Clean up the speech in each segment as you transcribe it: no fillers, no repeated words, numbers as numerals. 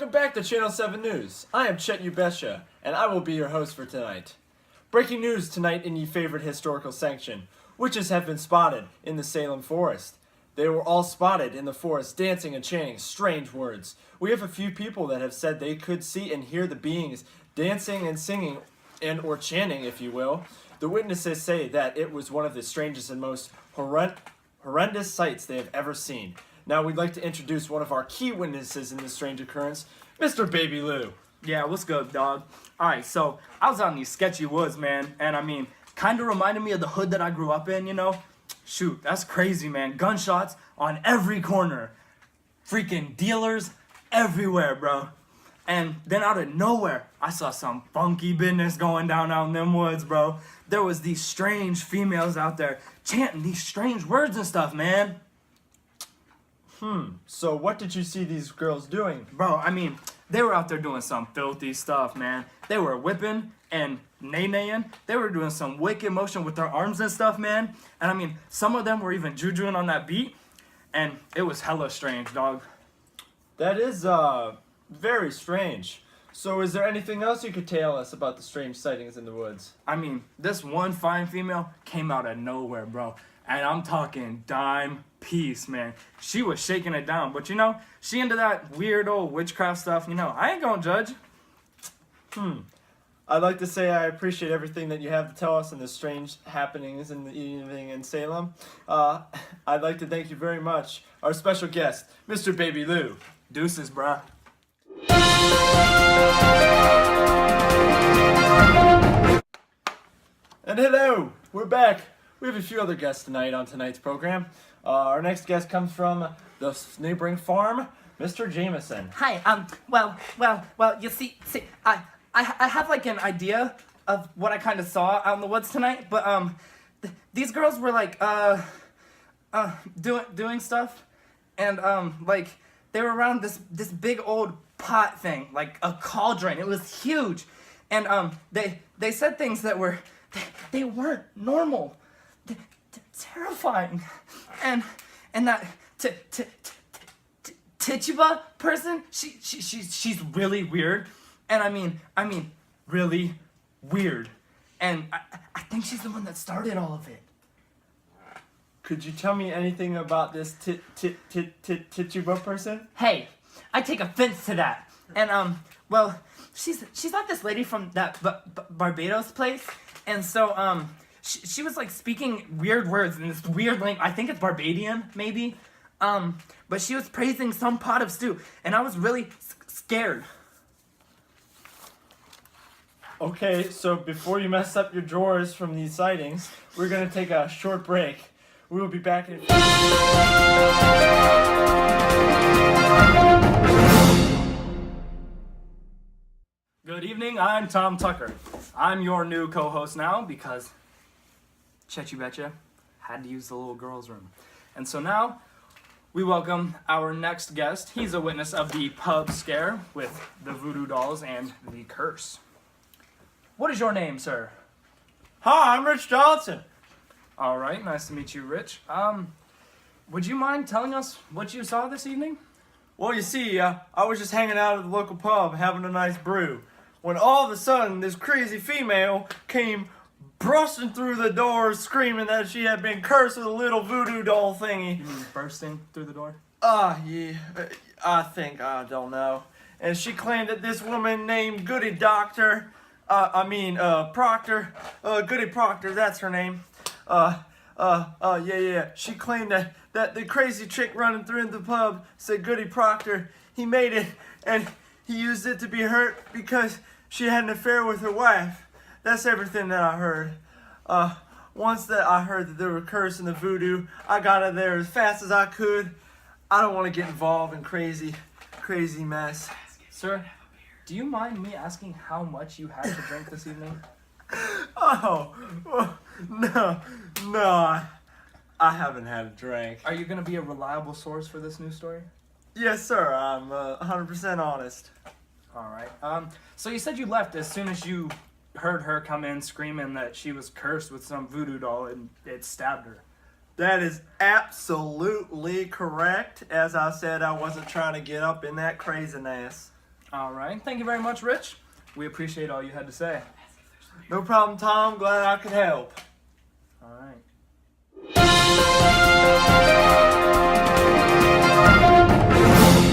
Welcome back to Channel 7 News. I am Chet Ubesha, and I will be your host for tonight. Breaking news tonight in your favorite historical section. Witches have been spotted in the Salem forest. They were all spotted in the forest dancing and chanting strange words. We have a few people that have said they could see and hear the beings dancing and singing and or chanting, if you will. The witnesses say that it was one of the strangest and most horrendous sights they have ever seen. Now we'd like to introduce one of our key witnesses in this strange occurrence, Mr. Baby Lou. Yeah, what's good, dog? Alright, so I was out in these sketchy woods, man, and I mean, kind of reminded me of the hood that I grew up in, you know? Shoot, that's crazy, man. Gunshots on every corner. Freaking dealers everywhere, bro. And then out of nowhere, I saw some funky business going down out in them woods, bro. There was these strange females out there chanting these strange words and stuff, man. So what did you see these girls doing? Bro, I mean, they were out there doing some filthy stuff, man. They were whipping and nay-naying. They were doing some wicked motion with their arms and stuff, man. And I mean, some of them were even jujuing on that beat. And it was hella strange, dog. That is, very strange. So is there anything else you could tell us about the strange sightings in the woods? I mean, this one fine female came out of nowhere, bro. And I'm talking dime piece, man. She was shaking it down. But, you know, she into that weird old witchcraft stuff. You know, I ain't gonna judge. I'd like to say I appreciate everything that you have to tell us in the strange happenings in the evening in Salem. I'd like to thank you very much. Our special guest, Mr. Baby Lou. Deuces, bruh. And hello, we're back. We have a few other guests tonight on tonight's program. Our next guest comes from the neighboring farm, Mr. Jameson. Hi. Well. You see, I have like an idea of what I kind of saw out in the woods tonight, but these girls were like doing stuff, and like they were around this big old pot thing, like a cauldron. It was huge, and they said things that were they weren't normal. Terrifying, and that Tituba person, she's really weird, and I mean really weird, and I think she's the one that started all of it. Could you tell me anything about this Tituba person? Hey, I take offense to that, and well, she's not this lady from that Barbados place, and so She was like speaking weird words in this weird language. I think it's Barbadian, maybe. But she was praising some pot of stew, and I was really scared. Okay, so before you mess up your drawers from these sightings, we're gonna take a short break. We will be back in. Good evening, I'm Tom Tucker. I'm your new co-host now because Chet You Betcha had to use the little girl's room. And so now we welcome our next guest. He's a witness of the pub scare with the voodoo dolls and the curse. What is your name, sir? Hi, I'm Rich Johnson. All right, nice to meet you, Rich. Would you mind telling us what you saw this evening? Well, you see, I was just hanging out at the local pub having a nice brew, when all of a sudden this crazy female came bursting through the door screaming that she had been cursed with a little voodoo doll thingy. You mean bursting through the door? Yeah, I don't know. And she claimed that this woman named Goody Proctor, Goody Proctor, that's her name. She claimed that the crazy chick running through the pub said Goody Proctor, he made it, and he used it to be hurt because she had an affair with her wife. That's everything that I heard. Once that I heard that they were cursing the voodoo, I got out of there as fast as I could. I don't want to get involved in crazy mess. Sir, do you mind me asking how much you had to drink this evening? Oh, no, I haven't had a drink. Are you going to be a reliable source for this news story? Yes, sir, I'm 100% honest. All right. So you said you left as soon as you heard her come in screaming that she was cursed with some voodoo doll and it stabbed her. That is absolutely correct. As I said, I wasn't trying to get up in that craziness. All right. Thank you very much, Rich. We appreciate all you had to say. No problem, Tom. Glad I could help. All right.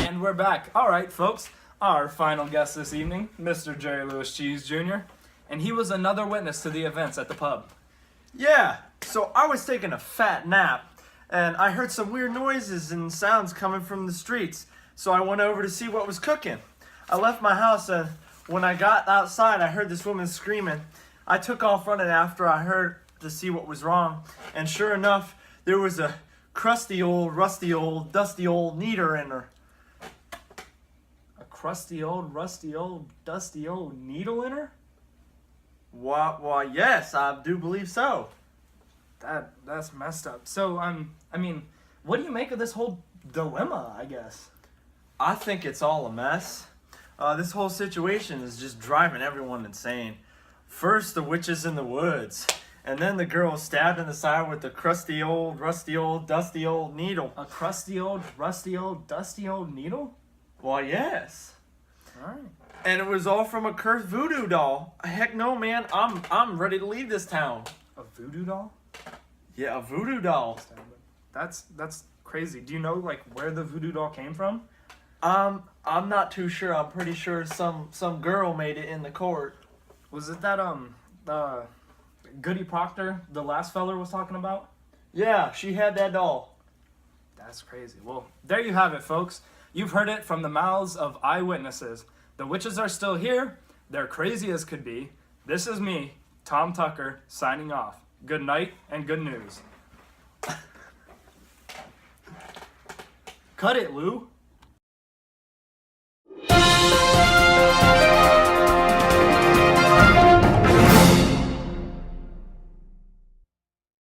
And we're back. All right, folks. Our final guest this evening, Mr. Jerry Lewis Cheese Jr., and he was another witness to the events at the pub. Yeah, so I was taking a fat nap, and I heard some weird noises and sounds coming from the streets, so I went over to see what was cooking. I left my house, and when I got outside, I heard this woman screaming. I took off running after I heard to see what was wrong, and sure enough, there was a crusty old, rusty old, dusty old needle in her. A crusty old, rusty old, dusty old needle in her? Why, yes, I do believe so. That's messed up. So, I mean, what do you make of this whole dilemma, I guess? I think it's all a mess. This whole situation is just driving everyone insane. First, the witches in the woods, and then the girl stabbed in the side with the crusty old, rusty old, dusty old needle. A crusty old, rusty old, dusty old needle? Why, yes. All right. And it was all from a cursed voodoo doll. Heck no, man. I'm ready to leave this town. A voodoo doll? Yeah, a voodoo doll. That's crazy. Do you know like where the voodoo doll came from? I'm not too sure. I'm pretty sure some girl made it in the court. Was it that Goody Proctor, the last feller was talking about? Yeah, she had that doll. That's crazy. Well, there you have it, folks. You've heard it from the mouths of eyewitnesses. The witches are still here. They're crazy as could be. This is me, Tom Tucker, signing off. Good night and good news. Cut it, Lou.